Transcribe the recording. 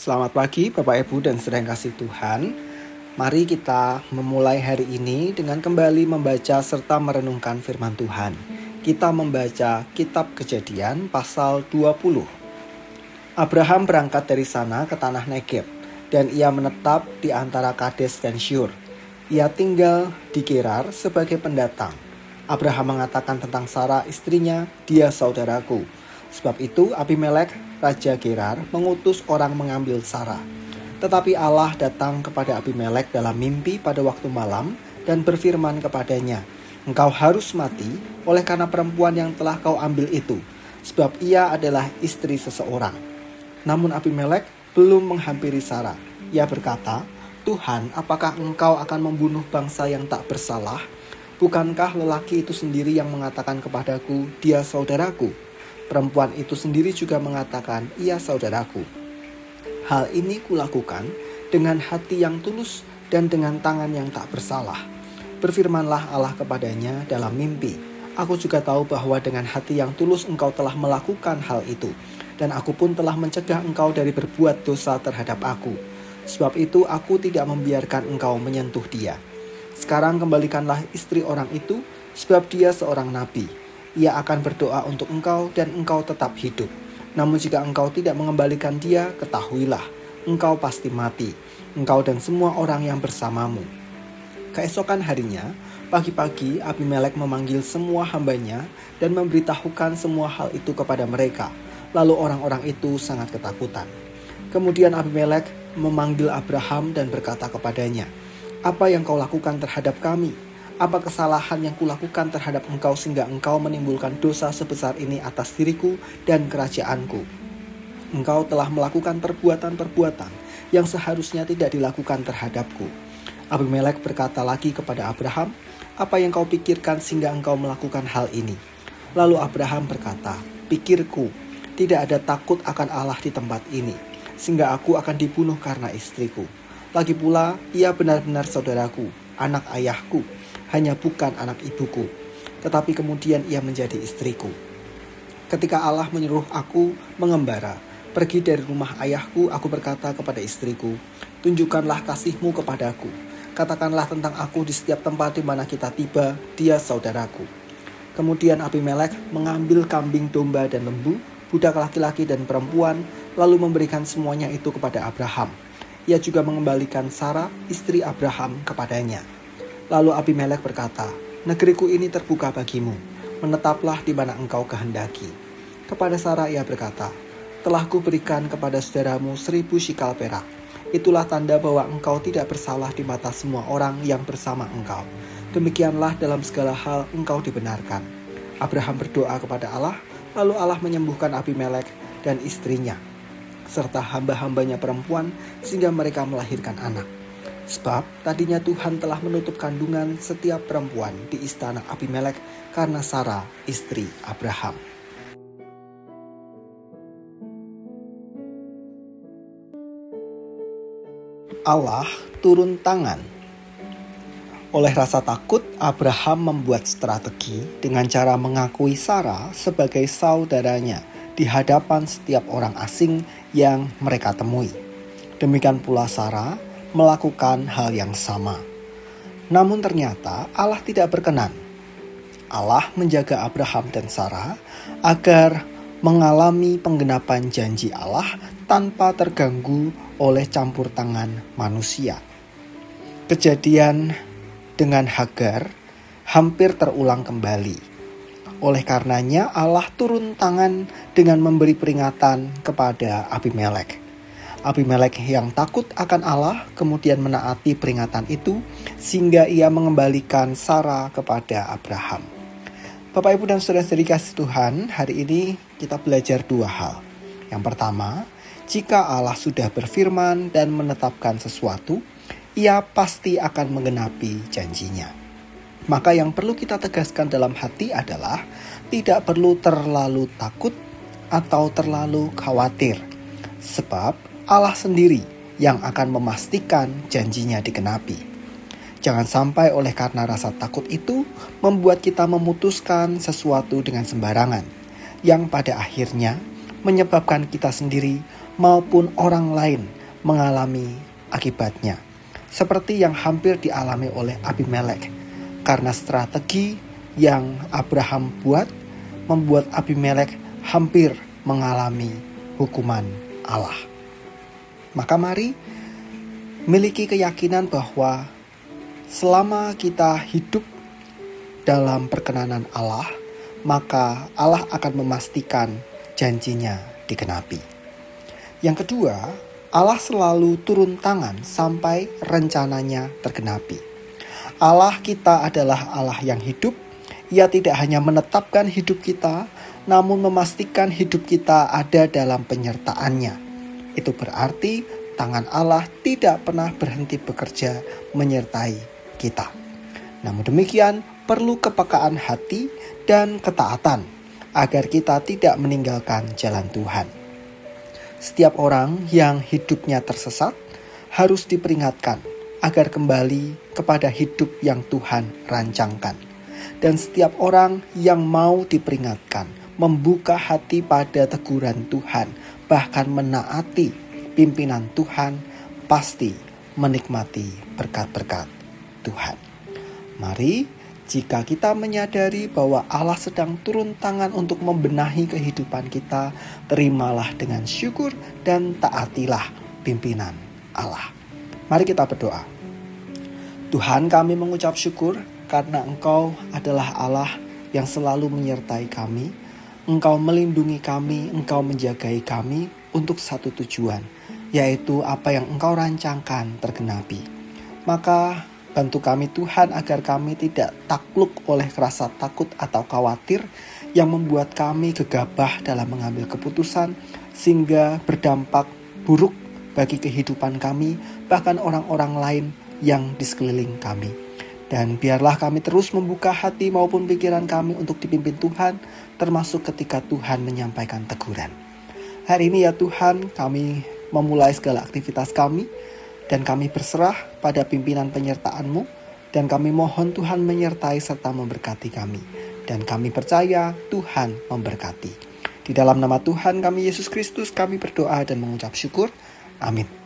Selamat pagi Bapak Ibu dan saudara yang kasih Tuhan. Mari kita memulai hari ini dengan kembali membaca serta merenungkan firman Tuhan. Kita membaca kitab Kejadian pasal 20. Abraham berangkat dari sana ke tanah Negeb dan ia menetap di antara Kades dan Syur. Ia tinggal di Gerar sebagai pendatang. Abraham mengatakan tentang Sarah istrinya, "Dia saudaraku." Sebab itu Abimelek, raja Gerar, mengutus orang mengambil Sarah. Tetapi Allah datang kepada Abimelek dalam mimpi pada waktu malam dan berfirman kepadanya, "Engkau harus mati oleh karena perempuan yang telah kau ambil itu, sebab ia adalah istri seseorang." Namun Abimelek belum menghampiri Sarah. Ia berkata, "Tuhan, apakah engkau akan membunuh bangsa yang tak bersalah? Bukankah lelaki itu sendiri yang mengatakan kepadaku, 'Dia saudaraku'? Perempuan itu sendiri juga mengatakan, 'Ia saudaraku.' Hal ini kulakukan dengan hati yang tulus dan dengan tangan yang tak bersalah." Berfirmanlah Allah kepadanya dalam mimpi, "Aku juga tahu bahwa dengan hati yang tulus engkau telah melakukan hal itu, dan aku pun telah mencegah engkau dari berbuat dosa terhadap aku. Sebab itu aku tidak membiarkan engkau menyentuh dia. Sekarang kembalikanlah istri orang itu, sebab dia seorang nabi. Ia akan berdoa untuk engkau dan engkau tetap hidup. Namun jika engkau tidak mengembalikan dia, ketahuilah, engkau pasti mati, engkau dan semua orang yang bersamamu." Keesokan harinya, pagi-pagi Abimelek memanggil semua hambanya dan memberitahukan semua hal itu kepada mereka. Lalu orang-orang itu sangat ketakutan. Kemudian Abimelek memanggil Abraham dan berkata kepadanya, "Apa yang kau lakukan terhadap kami? Apa kesalahan yang kulakukan terhadap engkau sehingga engkau menimbulkan dosa sebesar ini atas diriku dan kerajaanku? Engkau telah melakukan perbuatan-perbuatan yang seharusnya tidak dilakukan terhadapku." Abimelek berkata lagi kepada Abraham, "Apa yang kau pikirkan sehingga engkau melakukan hal ini?" Lalu Abraham berkata, "Pikirku, tidak ada takut akan Allah di tempat ini, sehingga aku akan dibunuh karena istriku. Lagi pula, ia benar-benar saudaraku, anak ayahku, hanya bukan anak ibuku. Tetapi kemudian ia menjadi istriku. Ketika Allah menyuruh aku mengembara, pergi dari rumah ayahku, aku berkata kepada istriku, 'Tunjukkanlah kasihmu kepadaku. Katakanlah tentang aku di setiap tempat di mana kita tiba, dia saudaraku.' Kemudian Abimelek mengambil kambing domba dan lembu, budak laki-laki dan perempuan, lalu memberikan semuanya itu kepada Abraham. Ia juga mengembalikan Sarah, istri Abraham, kepadanya. Lalu Abimelek berkata, 'Negeriku ini terbuka bagimu, menetaplah di mana engkau kehendaki.' Kepada Sarah ia berkata, 'Telah kuberikan kepada saudaramu 1.000 shikal perak. Itulah tanda bahwa engkau tidak bersalah di mata semua orang yang bersama engkau. Demikianlah dalam segala hal engkau dibenarkan.' Abraham berdoa kepada Allah, lalu Allah menyembuhkan Abimelek dan istrinya, serta hamba-hambanya perempuan sehingga mereka melahirkan anak. Sebab tadinya Tuhan telah menutup kandungan setiap perempuan di istana Abimelek karena Sarah, istri Abraham." Allah turun tangan. Oleh rasa takut, Abraham membuat strategi dengan cara mengakui Sarah sebagai saudaranya di hadapan setiap orang asing yang mereka temui. Demikian pula Sarah melakukan hal yang sama. Namun ternyata Allah tidak berkenan. Allah menjaga Abraham dan Sarah agar mengalami penggenapan janji Allah tanpa terganggu oleh campur tangan manusia. Kejadian dengan Hagar hampir terulang kembali. Oleh karenanya Allah turun tangan dengan memberi peringatan kepada Abimelek. Abimelek yang takut akan Allah kemudian menaati peringatan itu sehingga ia mengembalikan Sarah kepada Abraham. Bapak, Ibu, dan saudara-saudari kasih Tuhan, hari ini kita belajar dua hal. Yang pertama, jika Allah sudah berfirman dan menetapkan sesuatu, ia pasti akan menggenapi janjinya. Maka yang perlu kita tegaskan dalam hati adalah tidak perlu terlalu takut atau terlalu khawatir, sebab Allah sendiri yang akan memastikan janjinya digenapi. Jangan sampai oleh karena rasa takut itu membuat kita memutuskan sesuatu dengan sembarangan, yang pada akhirnya menyebabkan kita sendiri maupun orang lain mengalami akibatnya. Seperti yang hampir dialami oleh Abimelek. Karena strategi yang Abraham buat, membuat Abimelek hampir mengalami hukuman Allah. Maka mari miliki keyakinan bahwa selama kita hidup dalam perkenanan Allah, maka Allah akan memastikan janjinya digenapi. Yang kedua, Allah selalu turun tangan sampai rencananya tergenapi. Allah kita adalah Allah yang hidup. Ia tidak hanya menetapkan hidup kita, namun memastikan hidup kita ada dalam penyertaannya. Itu berarti tangan Allah tidak pernah berhenti bekerja menyertai kita. Namun demikian, perlu kepekaan hati dan ketaatan agar kita tidak meninggalkan jalan Tuhan. Setiap orang yang hidupnya tersesat harus diperingatkan agar kembali kepada hidup yang Tuhan rancangkan. Dan setiap orang yang mau diperingatkan, membuka hati pada teguran Tuhan, bahkan menaati pimpinan Tuhan, pasti menikmati berkat-berkat Tuhan. Mari, jika kita menyadari bahwa Allah sedang turun tangan untuk membenahi kehidupan kita, terimalah dengan syukur dan taatilah pimpinan Allah. Mari kita berdoa. Tuhan, kami mengucap syukur karena Engkau adalah Allah yang selalu menyertai kami. Engkau melindungi kami, Engkau menjagai kami untuk satu tujuan, yaitu apa yang Engkau rancangkan tergenapi. Maka bantu kami Tuhan agar kami tidak takluk oleh rasa takut atau khawatir yang membuat kami gegabah dalam mengambil keputusan sehingga berdampak buruk bagi kehidupan kami, bahkan orang-orang lain yang di sekeliling kami. Dan biarlah kami terus membuka hati maupun pikiran kami untuk dipimpin Tuhan, termasuk ketika Tuhan menyampaikan teguran. Hari ini ya Tuhan, kami memulai segala aktivitas kami, dan kami berserah pada pimpinan penyertaan-Mu, dan kami mohon Tuhan menyertai serta memberkati kami. Dan kami percaya Tuhan memberkati. Di dalam nama Tuhan kami Yesus Kristus kami berdoa dan mengucap syukur. Amin.